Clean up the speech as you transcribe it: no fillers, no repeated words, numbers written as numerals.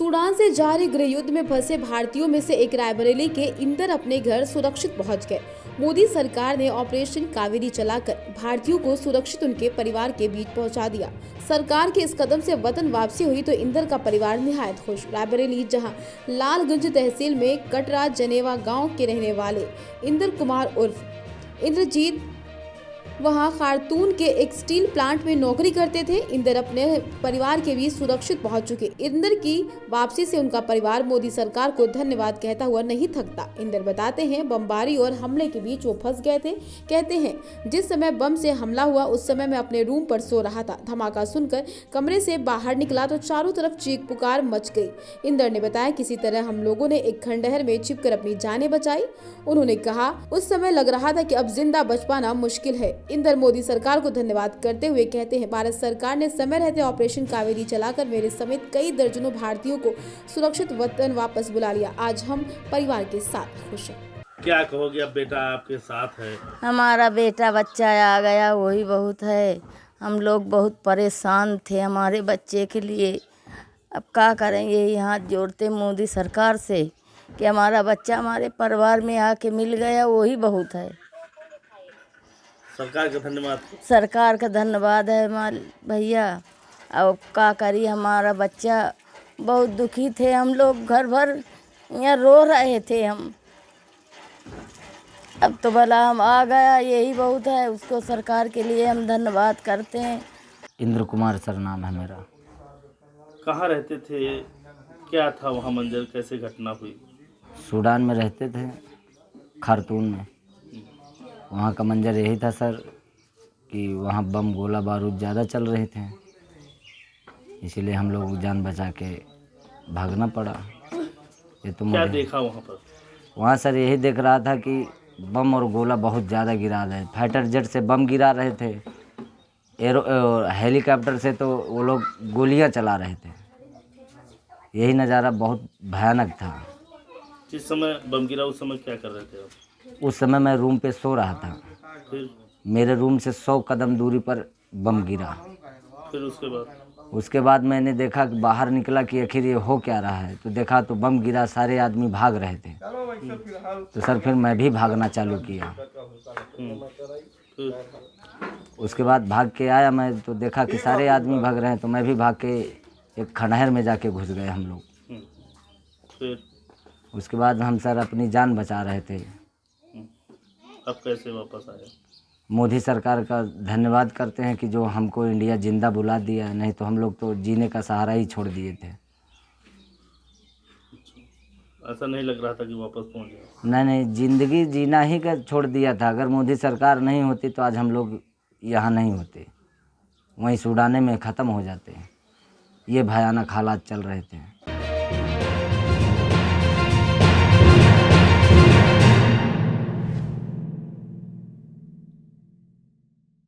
Sudan से जारी गृहयुद्ध में फंसे भारतीयों में से एक रायबरेली के इंदर अपने घर सुरक्षित पहुंच गए। मोदी सरकार ने ऑपरेशन कावेरी चलाकर भारतीयों को सुरक्षित उनके परिवार के बीच पहुंचा दिया। सरकार के इस कदम से वतन वापसी हुई तो इंदर का परिवार निहायत खुश। रायबरेली जहां लालगंज तहसील में कटरा जनेवा गांव के रहने वाले इंदर कुमार उर्फ इंद्रजीत वहां खारतून के एक स्टील प्लांट में नौकरी करते थे। इंदर अपने परिवार के बीच सुरक्षित पहुंच चुके। इंदर की वापसी से उनका परिवार मोदी सरकार को धन्यवाद कहता हुआ नहीं थकता। इंदर बताते हैं बमबारी और हमले के बीच वो फंस गए थे। कहते हैं जिस समय बम से हमला हुआ उस समय मैं अपने रूम पर सो रहा था। धमाका सुनकर कमरे से बाहर निकला तो चारों तरफ चीख पुकार मच गई। इंदर ने बताया किसी तरह हम लोगों ने एक खंडहर में छिपकर अपनी जानें बचाई। उन्होंने कहा उस समय लग रहा था कि अब जिंदा बच पाना मुश्किल है। इंदर मोदी सरकार को धन्यवाद करते हुए कहते हैं भारत सरकार ने समय रहते ऑपरेशन कावेरी चलाकर मेरे समेत कई दर्जनों भारतीयों को सुरक्षित वतन वापस बुला लिया। आज हम परिवार के साथ खुश हैं। क्या कहोगे, अब बेटा आपके साथ है? हमारा बेटा बच्चा आ गया वही बहुत है। हम लोग बहुत परेशान थे हमारे बच्चे के लिए। अब क्या करेंगे, यही हाथ जोड़ते मोदी सरकार से कि हमारा बच्चा हमारे परिवार में आके मिल गया, वही बहुत है। सरकार का धन्यवाद। सरकार का धन्यवाद है भैया। अब क्या करिए, हमारा बच्चा बहुत दुखी थे। हम लोग घर भर यहाँ रो रहे थे हम। अब तो भला हम आ गया, यही बहुत है। उसको सरकार के लिए हम धन्यवाद करते हैं। इंद्र कुमार सर नाम है मेरा। कहाँ रहते थे, क्या था वहाँ मंजर, कैसे घटना हुई? सूडान में रहते थे, खारतून में। वहाँ का मंजर यही था सर कि वहाँ बम गोला बारूद ज़्यादा चल रहे थे, इसीलिए हम लोग जान बचा के भागना पड़ा। ये तो क्या देखा वहाँ पर? वहाँ सर यही देख रहा था कि बम और गोला बहुत ज़्यादा गिरा रहे। फाइटर जेट से बम गिरा रहे थे, हेलीकॉप्टर से तो वो लोग गोलियाँ चला रहे थे। यही नज़ारा बहुत भयानक था। जिस समय बम गिरा उस समय क्या कर रहे थे आप? उस समय मैं रूम पे सो रहा था। फिर मेरे रूम से 100 कदम दूरी पर बम गिरा। फिर उसके बाद मैंने देखा कि बाहर निकला कि आखिर ये हो क्या रहा है, तो देखा तो बम गिरा, सारे आदमी भाग रहे थे। तो सर फिर मैं भी भागना चालू किया। फिर उसके बाद भाग के आया मैं, तो देखा कि सारे आदमी भाग रहे हैं, तो मैं भी भाग के एक खंडहर में जाके घुस गए हम लोग। फिर उसके बाद हम सर अपनी जान बचा रहे थे। अब कैसे वापस आए? मोदी सरकार का धन्यवाद करते हैं कि जो हमको इंडिया जिंदा बुला दिया है, नहीं तो हम लोग तो जीने का सहारा ही छोड़ दिए थे। ऐसा नहीं लग रहा था कि वापस पहुंच जाए? नहीं, ज़िंदगी जीना ही का छोड़ दिया था। अगर मोदी सरकार नहीं होती तो आज हम लोग यहाँ नहीं होते, वहीं सूडान में ख़त्म हो जाते। ये भयानक हालात चल रहे थे।